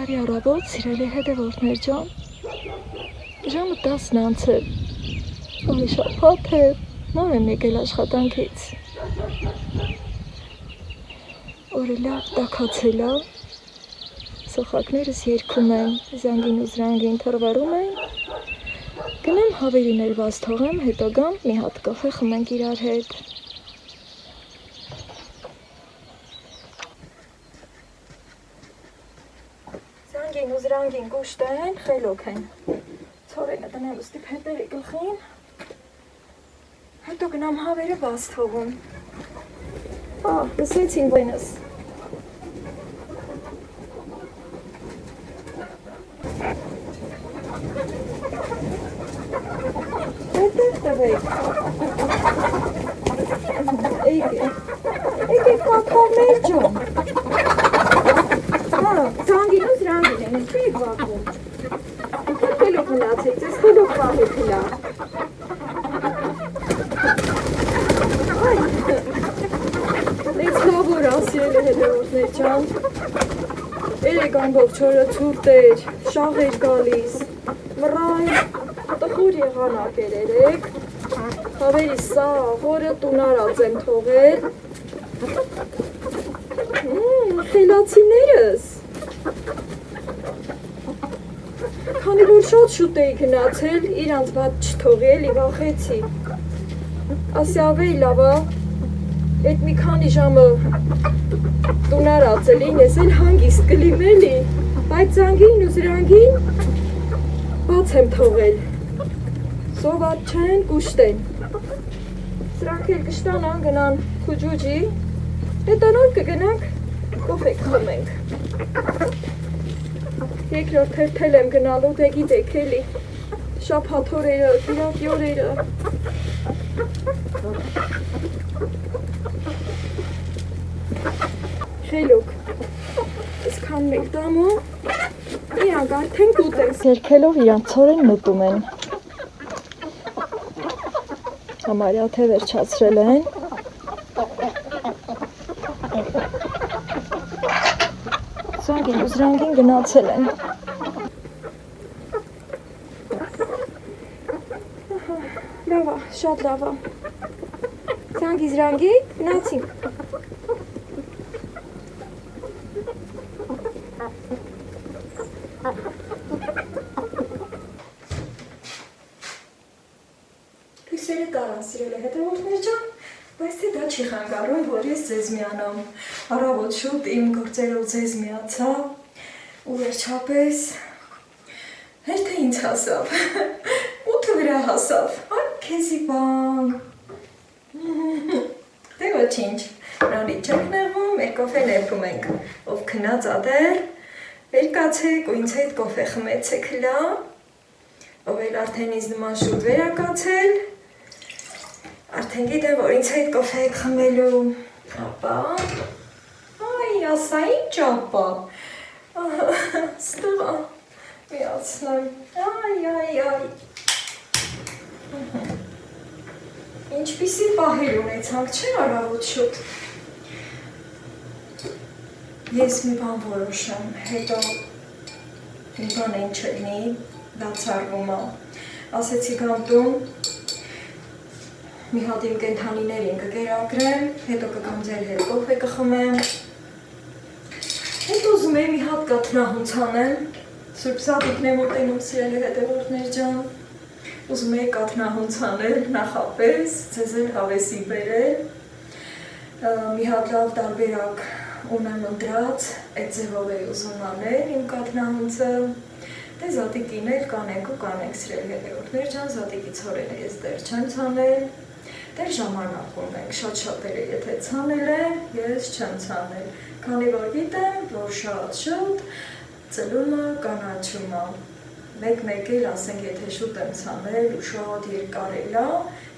Բարի առավոտ, սիրելի հետևորդներ ջան։ Ժամը 10-ն անց է։ Օրը շաբաթ է, նոր եմ եկել աշխատանքից։ Օրը լավ տաքացել է։ Սոխակներս երգում են, զանգին ու զրանգին թռվարում են։ Գնամ հավերին էլ բաց թողեմ, հետո գամ մի հատ կաֆե խմենք իրար հետ։ Զանգին ու զրանգին կուշտ են, խելոք են։ Ցորենը տնեմ ուստի փետերի գլխին։ Հետո գնամ հավերը բաց թողում։ Լսեցին բույնս։ Հետև տվեք։ Եկեք կաթողներ ջան։ Զանգին ու զրանգին են, ինչու եք վաղվում։ Խելոք մնացեք, ձեզ խելոք վաղեք հլա։ Մեծ լավոր ասիրել է հետևորդներ ջան։ Երեք ամբողջ օրը ցուրտ էր, շաղ էր գալիս, մռայլ, տխուր եղանակ էր երեք, հավերի սաղ օրը տուն արած եմ թողել, խելացիներս, քանի որ շատ շուտ էի գնացել, իրանց բաց չթողի էլի վախեցի, ասի ավելի լավա, էդ մի քանի ժամը տուն արած էլին, ես էլ հանգիստ կլիմ էլի, բայց զանգին ու զրանգին բաց եմ թողել, սոված չեն, կուշտ են, սրանք էլ կշտանան, գնան քուջուջի, հետո նոր կգնանք կոֆե կխմենք, երկրորդ թերթել եմ գնալու, դե գիտեք էլի, շաբաթ օրերը, կիրակի օրերը, խելոք, այսքան մեկ դամու, իրանք արդեն կուտեն, սերքելով իրանք ցորեն մտում են, համարյա թե վերջացրել են, զանգին ու զրանգին գնացել են, լավա, շատ լավա, զանգի զրանգի գնացինք, Հույսերը տարան սիրել է հետևորդներ ջան, բայց թե դա չի խանգարում, որ ես ձեզ միանամ, առավոտ շուտ իմ գործերով ձեզ միացա, ու վերջապես, հերթը ինձ հասավ, 8-ը վրա հասավ, քեզի բան, դե ոչինչ, նորից չենք նեղվում, մեր կոֆե ներվում ենք, ով քնած ադեր, վերկացեք ու ինձ հետ կոֆե խմեցեք հլա, ով էլ արդեն ինձ նման շուտ վերակացել, արդեն գիտեմ, որ ինձ հետ կոֆե եք խմելու, ապա, ասա ինչ ապա, ստղա, միացնեմ, ինչպիսի պահեր ունեցանք, չէ առավոտ շուտ, ես մի բան որոշեմ, հետո մի բան են չլնի, դացարվում է, ասեցի գամ տուն, մի հատ իմ կենթանիներին կկերակրեմ, հետո կգամ ձեր հետ կոֆե կխմեմ, հետո ուզում եմ մի հատ կաթնահունց անեմ, Սուրբ Զատիկն եմ ուտենում սիրելի հետևորդներ ջան, ուզում եմ կաթնահունց անել նախապես, ձեզ էլ հավեսի բերել, մի հատ լավ տարբերակ ունեմ ընտրած, այդ ձևով է ուզում անել իմ կաթնահունցը, դե Զատիկին էլ կանենք ու կանենք սիրելի հետևորդներ ջան, Զատիկի ցորենը ես դեռ չեմ ցանել, դեռ ժամանակում ենք, շատ-շատերը եթե ցանել են, ես չեմ ցանել, քանի որ գիտեմ, որ շատ-շուտ ծլումը կանաչում է, մեկ-մեկ էլ ասենք, եթե շուտ եմ ցանել ու շատ երկար էլա,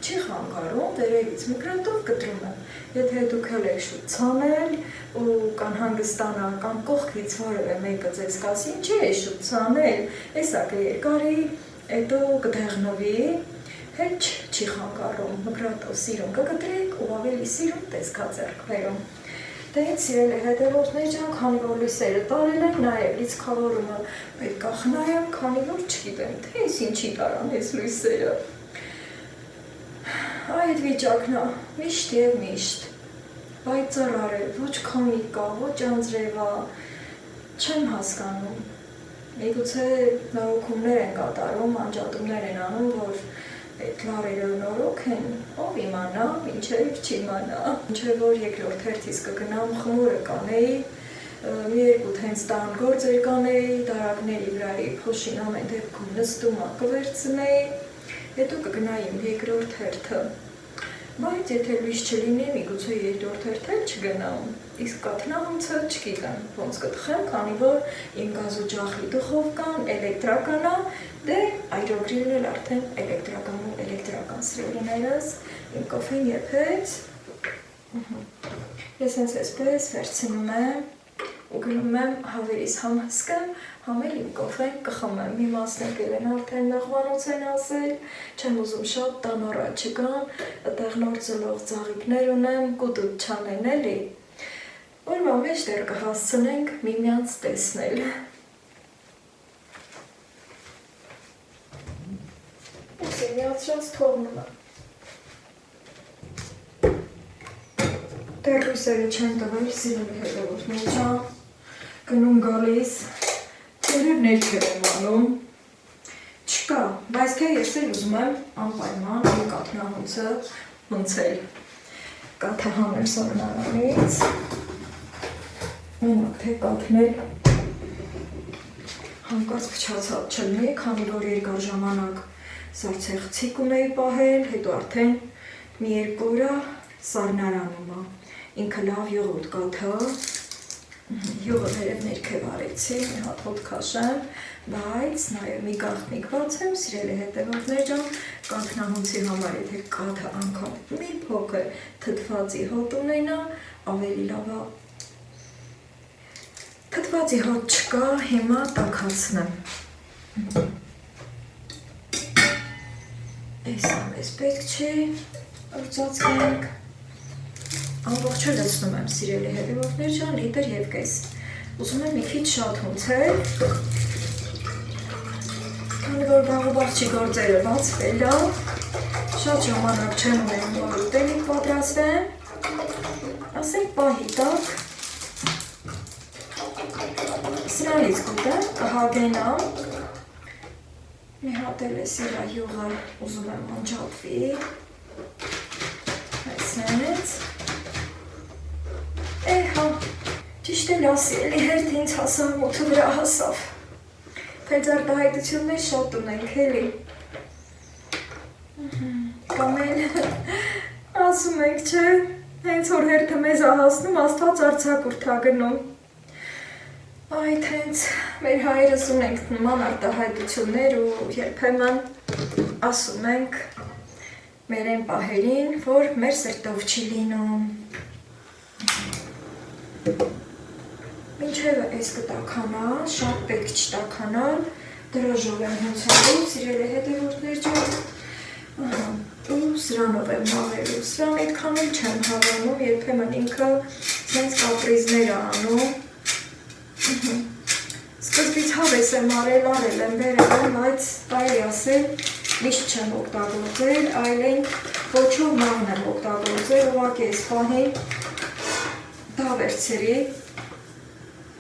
չի խանգարում, դերերից մկրատով կտրում եմ, եթե դուք էլ եք շուտ ցանել ու կանհանգստանալ կամ կողքից որևէ մեկը ձեզ կասի, ինչի է շուտ ցանել, էսա կերկարի, հետո կդեղնվի, հետ չի խանգարում, մկրատով սիրուն կկտրեք ու ավելի սիրուն տեսքա ձեռք բերում, Դե ինձ սիրելի հետևորդներ ջան, քանի որ լույսերը տարել են, նաև լիցքավորումը պետք է խնայեմ, քանի որ չգիտեմ, թե ես ինչի տարան այս լույսերը։ Այդ վիճակն է, միշտ և միշտ, պայծառ է, ոչ քոմիկ է, ոչ անձրև է, չեմ հասկանում։ Միգուցե նորոգումներ են կատարում, անջատումներ են անում, որ այդ լարերը նորոգ են, ով իմանա, մինչև չիմանա։ Մինչև որ երկրորդ հերթից կգնամ խմուրը կանեի, մի երկու հենց տան գործեր կանեի, դարակների վրայի փոշին ամեն դեպքում նստումա կվերցնեի, հետո կգնայի իմ երկրորդ հերթը։ Բայց եթե լույս չլինի, միգուցե երկրորդ հերթել չգնամ, իսկ կաթնահունցը չգիտեմ, ոնց կտխեմ, քանի որ իմ գազօջախի դուխովկան էլեկտրական է, դե այրոգրիլն էլ արդեն էլեկտրական սիրելիներս, իմ կոֆեն եփեց, ես հենց այսպես վերցնում եմ ու գնում եմ հավերիս համ հսկեմ, համ էլ իմ կոֆեն կխմեմ, մի մասնակել են արդեն նախվանոց են ասել, չեմ ուզում շատ տան առաջ չգան, այդտեղ նոր ծլող ծաղիկներ ունեմ, կուտուտ չանեն էլի, օրվա մեջ դեռ կհասցնենք միմյանց տեսնել։ Ես եմ միացրած թողնում եմ։ Դեռ լույսերը չեն տվել, սիրելի հետևորդներ ջան, գնում գալիս, երև ներքև եմ անում, չկա, բայց թե ես էլ ուզում եմ անպայման իմ կաթնահունցը հունցել, կաթը հանեմ սառնարանից, մենակ թե կաթնել հանկարծ փչացած չլինի, քանի որ երկար ժամանակ սառցեղցիկ ունեի պահել, հետո արդեն մի երկու օր սառնարանում է, ինքը լավ յուղոտ կաթը, յուղը վերև ներքև արեցի, մի հատ հոտ քաշեմ, բայց նաև մի գաղտնիք բացեմ, սիրելի հետևորդներ ջան, կաթնահունցի համար եթե կաթը անգամ մի փոքր թթվածի հոտ ունենա, ավելի լավ է։ Թթվածի հոտ չկա, հիմա տաքացնեմ։ Էսա մեզ պետք չի, ուրծացնենք։ Ամբողջը լցնում եմ, սիրելի հետևորդներ ջան, լիտր և կես։ Ուզում եմ մի քիչ շատ հունցել, քանի որ բաղուբաղջի գործերը բացվել է, շատ ժամանակ չեմ ունեմ, որ ուտելիք պատրաստեմ, ասենք պահի տակ, սրանից կուտեմ, կհագենամ, մի հատ էլ է սիրա յուղը ուզում եմ անջատվի, այսենց, Էհա, ճիշտ էլ ասի, էլի հերթ ինձ հասավ մութը վրա հասավ, բայց արտահայտություններ շատ ունենք, էլի, կամ էլ ասում ենք, չէ, հենց որ հերթը մեզ հասնում, աստված արձակուրդ է գնում, այդ հենց մեր հայերս ունենք նման արտահայտություններ ու երբեմն ասում ենք մեր են պահերին, որ մեր սրտով չի լինում, Մինչև այս կտականա, շատ պետք չտականալ, դրաժով եմ հունցելու, սիրելի հետևորդներ ջան, ու սրանով եմ մաղելու, սրան այդքան էլ չեմ հավանում, երբեմն ինքը սենց կապրիզներ անում, սկզբից հավես եմ արել եմ, բերել եմ, բայց այլ ասել, միշտ չեմ օգտագործել, այլ են ոչով մաղն եմ օգտագործել, ուղղակի այս պահին դա վերցրի,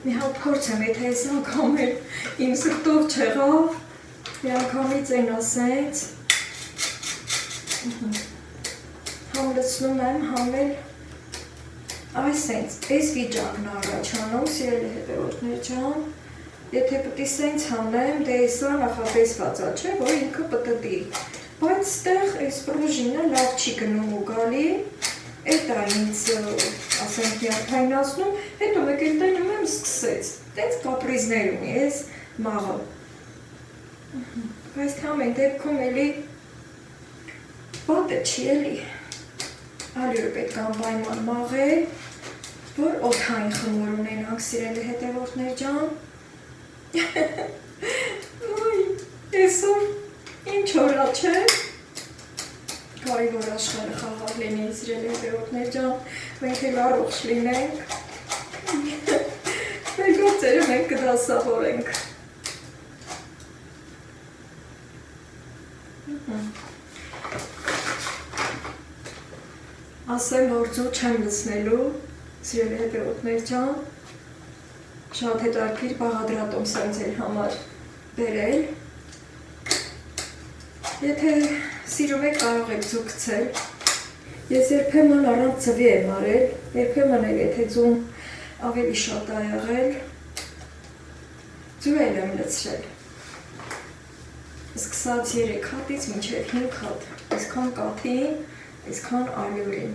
մի հատ փորձեմ, եթե այս անգամ էլ իմ սրտով չեղավ, մի անգամից են ասենց, համ լցնում եմ, համ էլ այսենց, այս վիճակն առաջանում, սիրելի հետևորդներ ջան, եթե պտի սենց հանեմ, դե սա նախատեսված է, չէ, որ ինքը պտտի, բայց ստեղ այս պրուժինը լավ չի գնում ու գալի, Էդ է ինձ, ասենք, նյարդայնացնում, հետո մեկ էլ տենում եմ սկսեց, տենց կապրիզներ ունի ես մաղը, բայց թե ամեն դեպքում էլի պատը չի էլի, ալյուր պետք անպայման մաղել, որ օդային խմոր ունենանք սիրելի հետևորդներ ջան, այսօր ինչ օրա չէ, Կարևոր աշխարհը խաղաղ լինի, սիրելի հետևորդներ ջան, մենք էլ առողջ լինենք, մեր գործերը մենք կդասավորենք։ Ասեմ, որ ձու չեմ լցնելու, սիրելի հետևորդներ ջան, շատ հետաքրքիր բաղադրատոմս եմ ձեր համար բերել։ Եթե սիրում եք, կարող եք ձու գցել։ Ես երբեմն առանց ձվի եմ արել, երբեմն էլ եթե ձուն ավելի շատ ա եղել, ձու էլ եմ լցրել։ Սկսած 3 հատից մինչև 5 հատ, այսքան կաթին, այսքան ալյուրին։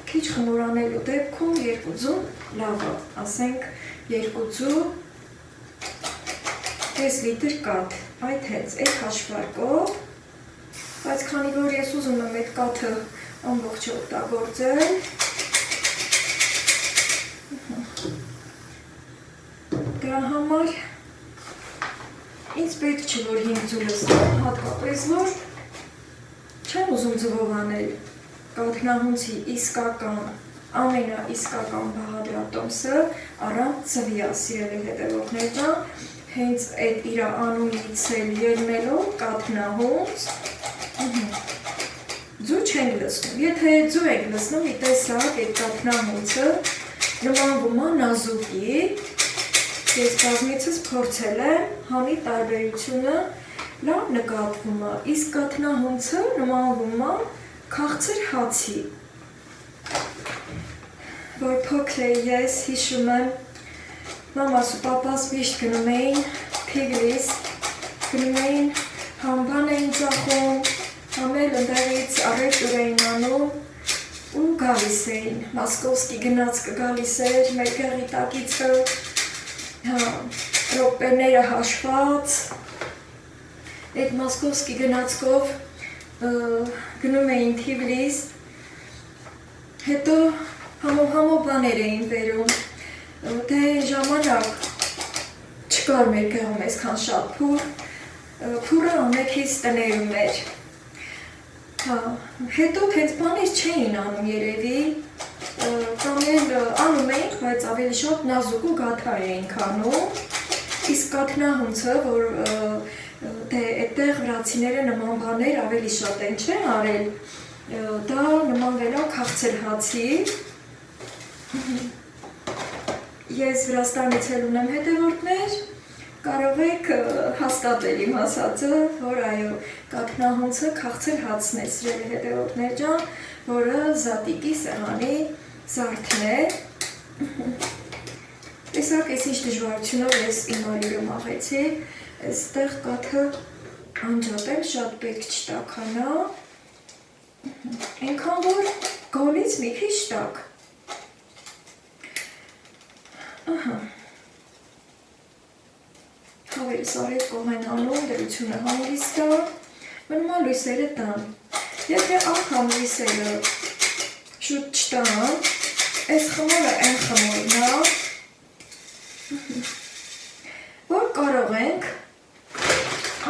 Քիչ խմորանելու դեպքում 2 ձու լավ է, ասենք 2 ձու 10 լիտր կաթ, այդ հենց այդ հաշվարկով, բայց քանի որ ես ուզում եմ այդ կաթը ամբողջ օգտագործել, դրա համար ինձ պետք չէ, որ 5 ձու լցնեմ, հատկապես որ չեմ ուզում ձվով անել կաթնահունցի իսկական, ամենաիսկական բաղադրատոմսը առանց ձվի է, սիրելի հետևորդներ ջան, հենց այդ իր անունից էլ ելնելով կաթնահունց, ձու չենք լցնում, եթե ձու ենք լցնում, մի տեսակ այդ կաթնահունցը նմանվում է նազուկի, ես բազմիցս փորձել եմ, հանի տարբերությունը լավ նկատվում է, իսկ կաթնահունցը նմանվում է քաղցր հացի, որ փոքր ես հիշում եմ, մամաս ու պապաս միշտ գնում էին Թիգրիս, գնում էին համբան էին ծախում, համել ընդեղից առևտուր էին անում ու գալիս էին, Մոսկովսկի գնաց կգալիս էր, մեր գեղի տակիցը, ռոպեները հաշված, այդ Մոսկովսկի գնացքով գնում էին Թիգրիս, հետո համով բաներ էին բերում, դե ժամանակ չկար մեր գեղում այսքան շատ փուր, փուրը ամենքից տներում էր, հետո հենց բաներ չէին անում երևի, կամ էլ անում էինք, բայց ավելի շատ նազուկ ու գաթար էինք անում, իսկ կաթնահունցը, որ դե այդտեղ վրացիները նման բաներ ավելի շատ են չէ արել, դա նմանվել է քաղցր հացի, ես Վրաստանից էլ ունեմ հետևորդներ, կարող եք հաստատել իմ ասածը, որ այո, կաթնահունցը քաղցր հացն է, սիրելի հետևորդներ ջան, որը զատիկի սեղանի զարդն է։ Տեսակ, ես ինչ դժվարությունով ես իմ ալյուրը մաղեցի, այստեղ կաթը անջատել շատ պետք չտաքանա, այնքան որ գոլից մի քիչ տաք։ Հավերս արետ կողենալում, դրությունը հանգիստ է, մնում է լույսերը տան։ Եթե անգամ լույսերը շուտ չտան, այս խմորը են խմորն է, որ կարող ենք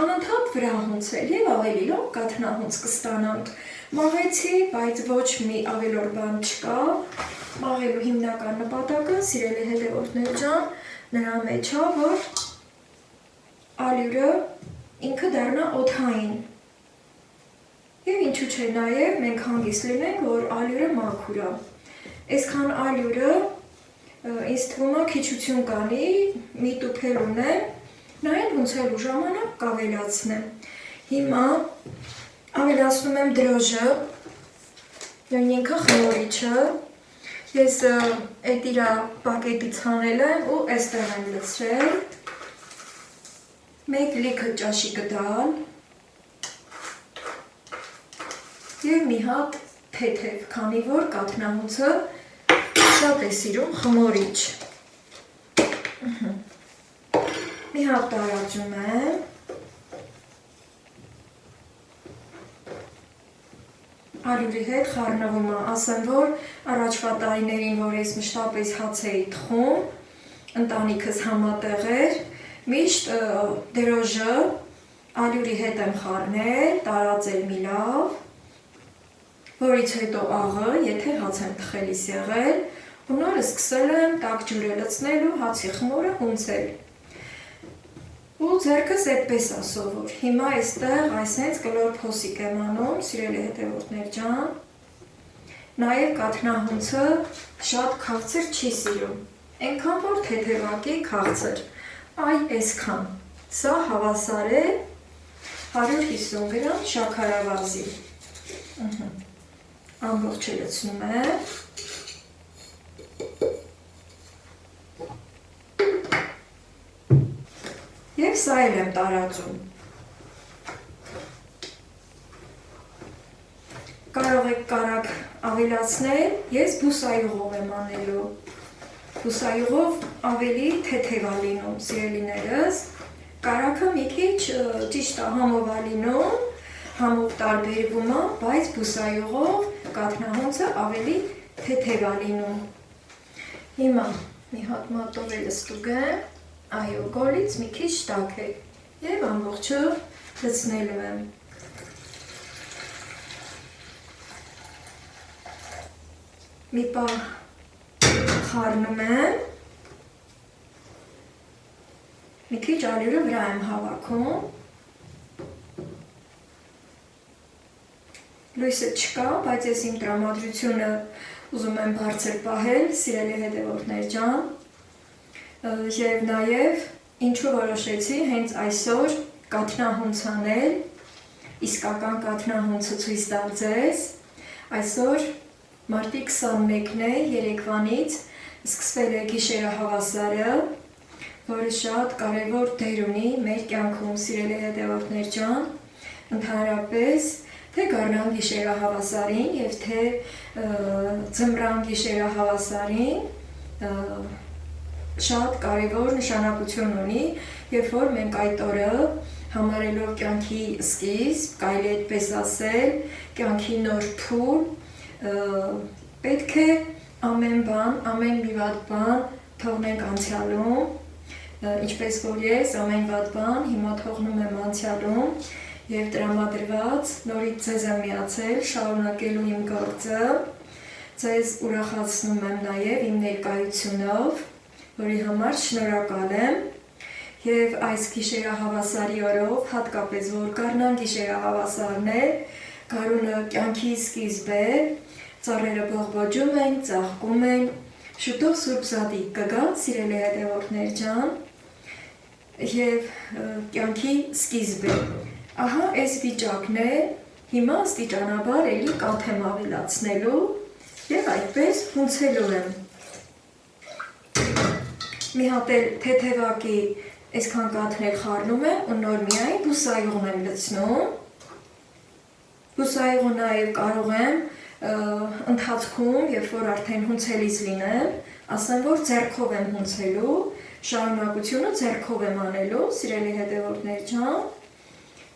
անընդհատ վրա հունցել և ավելի լավ կաթնահունց կստանանք։ Մաղեցի, բայց ոչ մի ավելորդ բան չկա, մաղելու հիմնական նպատակը, սիրելի հետևորդներ ջան, նրա մեջ է, որ ալյուրը ինքը դառնա օդային։ Եվ ինչու չէ նաև մենք հանգիստ լինենք, որ ալյուրը մաքուր է։ Այսքան ալյուրը ինձ թվում է քիչություն կանի, միտուփել ունեմ, նաև հունցելու ժամանակ կավելացնեմ։ Հիմա ավելացնում եմ դրոժը, ինքը խմորիչը, ես այդ իր պակետից հանել եմ ու այստեղ եմ լցրել, մեկ լիքը ճաշի կդալ և մի հատ թեթև, քանի որ կաթնահունցը շատ է սիրում խմորիչ։ Մի հատ տարածում եմ, ալյուրի հետ խառնվում է, ասեմ, որ առաջվա տարիներին, որ ես մշտապես հաց էի թխում, ընտանիքս համատեղ էր, միշտ դրոժը ալյուրի հետ եմ խառնել, տարածել մի լավ, որից հետո աղը, եթե հաց եմ թխելիս եղել, ու նորը սկսել եմ տաք ջուր լցնել ու հացի խմորը հունցել։ Ու ձեռքս այդպես է սովոր։ Հիմա այստեղ այսենց կլոր փոսիկ եմ անում, սիրելի հետևորդներ ջան։ Նաև կաթնահունցը շատ քաղցր չի սիրում, այնքան որ թեթևակի քաղցր, այ այսքան, սա հավասար է 150 գրամ շաքարավազի, ամբողջը լցնում եմ, և սա էլ եմ տարածում, կարող եք կարագ ավելացնել, ես բուսայուղով եմ անելու, բուսայուղով ավելի թեթև է լինում, սիրելիներս, կարագը մի քիչ ճիշտ է համով է լինում, համով տարբերվում է, բայց բուսայուղով կաթնահունցը ավելի թեթև է լինում։ Հիմա մի հատ մատով էլ ստուգեմ, այո, գոլից մի քիչ տաք է և ամբողջը լցնելու եմ։ Մի պահ խառնում եմ, մի քիչ ալյուրը վրա եմ հավաքում, լույսը չկա, բայց ես իմ տրամադրությունը ուզում եմ բարձր պահել, սիրելի հետևորդներ ջան, և նաև ինչու որոշեցի հենց այսօր կաթնահունց անել, իսկական կաթնահունցը ցույց տալ ձեզ, այսօր մարտի 21-ն է, երեկվանից սկսվել է գիշերահավասարը, որը շատ կարևոր դեր ունի մեր կյանքում, սիրելի հետևորդներ ջան, ընդհանրապես թե գարնան գիշերահավասարին և թե ձմռան գիշերահավասարին շատ կարևոր նշանակություն ունի, երբ որ մենք այդ օրը համարելով կյանքի սկիզբ, կարելի է այդպես ասել, կյանքի նոր փուլ, պետք է ամեն բան, ամեն մի վատ բան թողնենք անցյալում, ինչպես որ ես ամեն վատ բան հիմա թողնում եմ անցյալում և տրամադրված նորից ձեզ եմ միացել շարունակելու իմ գործը, ձեզ ուրախացնում եմ նաև իմ ներկայությունով, որի համար շնորհակալ եմ և այս գիշերահավասարի օրով, հատկապես որ գարնան գիշերահավասարն է, գարունը կյանքի սկիզբ է, ծառերը բողբոջում են, ծաղկում են, շուտով Սուրբ Զատիկ կգա, սիրելի հետևորդներ ջան, և կյանքի սկիզբ է։ Ահա այս վիճակն է, հիմա աստիճանաբար էլի կաթ եմ ավելացնելու և այդպես հունցելու եմ։ Մի հատ էլ թեթևակի այսքան կաթն էլ խառնում եմ ու նոր միայն բուսայուղն եմ լցնում։ Բուսայուղը նաև կարող եմ ընթացքում, երբ որ արդեն հունցելիս լինեմ, ասեմ, որ ձեռքով եմ հունցելու, շարունակությունը ձեռքով եմ անելու, սիրելի հետևորդներ ջան,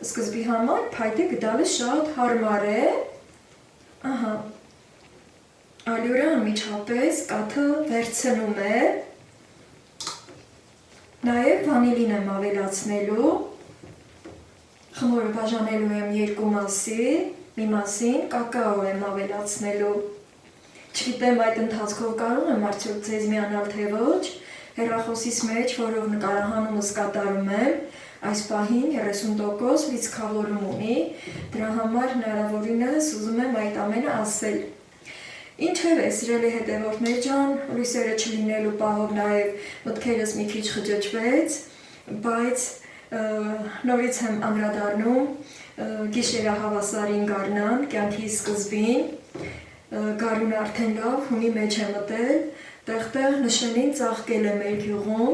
սկզբի համար փայտե գդալը շատ հարմար է, ահա, ալյուրը անմիջապես կաթը վերցնում է, նաև վանիլին եմ ավելացնելու, խմորը բաժանելու եմ երկու մասի, մի մասին կակաո եմ ավելացնելու, չգիտեմ այդ ընթացքով կարող եմ արդյոք ձեզ միանալ թե ոչ, հեռախոսիս մեջ, որով նկարահանումս կատարում եմ, այս պահին 30% լիցքավորում ունի, դրա համար հնարավորինս ուզում եմ այդ ամենը ասել։ Ինչևէ, սիրելի հետևորդներ ջան, լույսերը չլինելու պահով նաև մտքերս մի քիչ խճճվեց, բայց նորից եմ անդրադառնում գիշերահավասարին գարնան, կյանքի սկզբին, գարունը արդեն լավ հունի մեջ է մտել, տեղ-տեղ նշանին ծաղկել է մեր գյուղում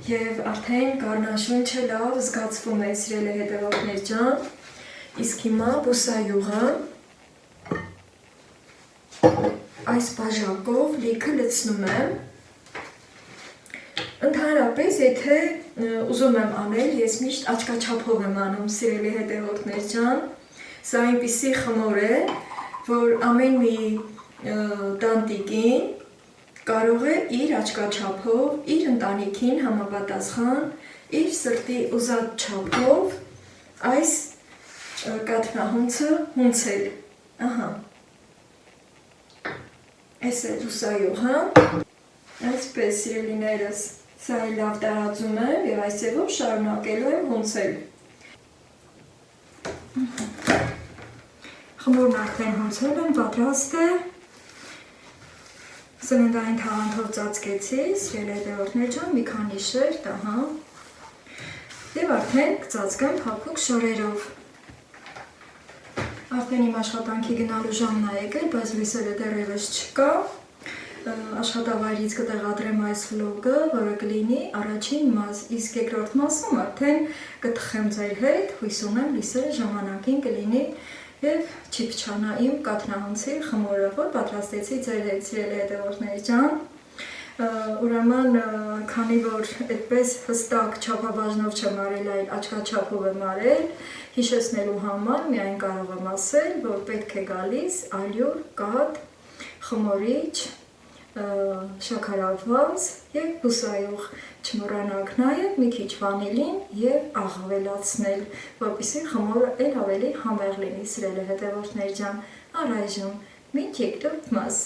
և արդեն գարնաշունչը լավ զգացվում է, սիրելի հետևորդներ ջան, իսկ հիմա բուսայուղը այս բաժակով լիքը լցնում եմ, ընդհանրապես եթե ուզում եմ անել, ես միշտ աչքաչափով եմ անում, սիրելի հետևորդներ ջան, սա այնպիսի խմոր է, որ ամեն մի տանտիկին կարող է իր աչքաչափով, իր ընտանիքին համապատասխան, իր սրտի ուզած չափով այս կաթնահունցը հունցել, ահա, այս է լուսայողը, այսպես սիրելիներս, սա է լավ տարածում եմ և այս ձևով շարունակելու եմ հունցել։ Խմորն արդեն հունցել եմ, պատրաստ է, սննդային թաղանթով ծածկեցի, սիրելի հետևորդներ ջան, մի քանի շերտ, ահա, և արդեն կծածկեմ փափուկ շորերով։ Արդեն իմ աշխատանքի գնալու ժամն է եկել, բայց լույսերը դեռևս չկա, աշխատավայրից կտեղադրեմ այս վլոգը, որը կլինի առաջին մաս, իսկ երկրորդ մասում արդեն կթխեմ ձեր հետ, հույս ունեմ լույսերը ժամանակին կլինի և չի փչանա իմ կաթնահունցի խմորը, որ պատրաստեցի ձեր հետ, սիրելի հետևորդներ ջան։ Ուրեմն, քանի որ այդպես հստակ չափաբաժնով չեմ արել, այլ աչքաչափով եմ արել, հիշեցնելու համար միայն կարող եմ ասել, որ պետք է գալիս ալյուր, կաթ, խմորիչ, շաքարավազ և բուսայող, չմոռանաք նաև մի քիչ վանիլին և աղ ավելացնել, որպեսզի խմորը էլ ավելի համեղ լինի, սիրելի հետևորդներ ջան, առայժմ մինչ երկրորդ մաս։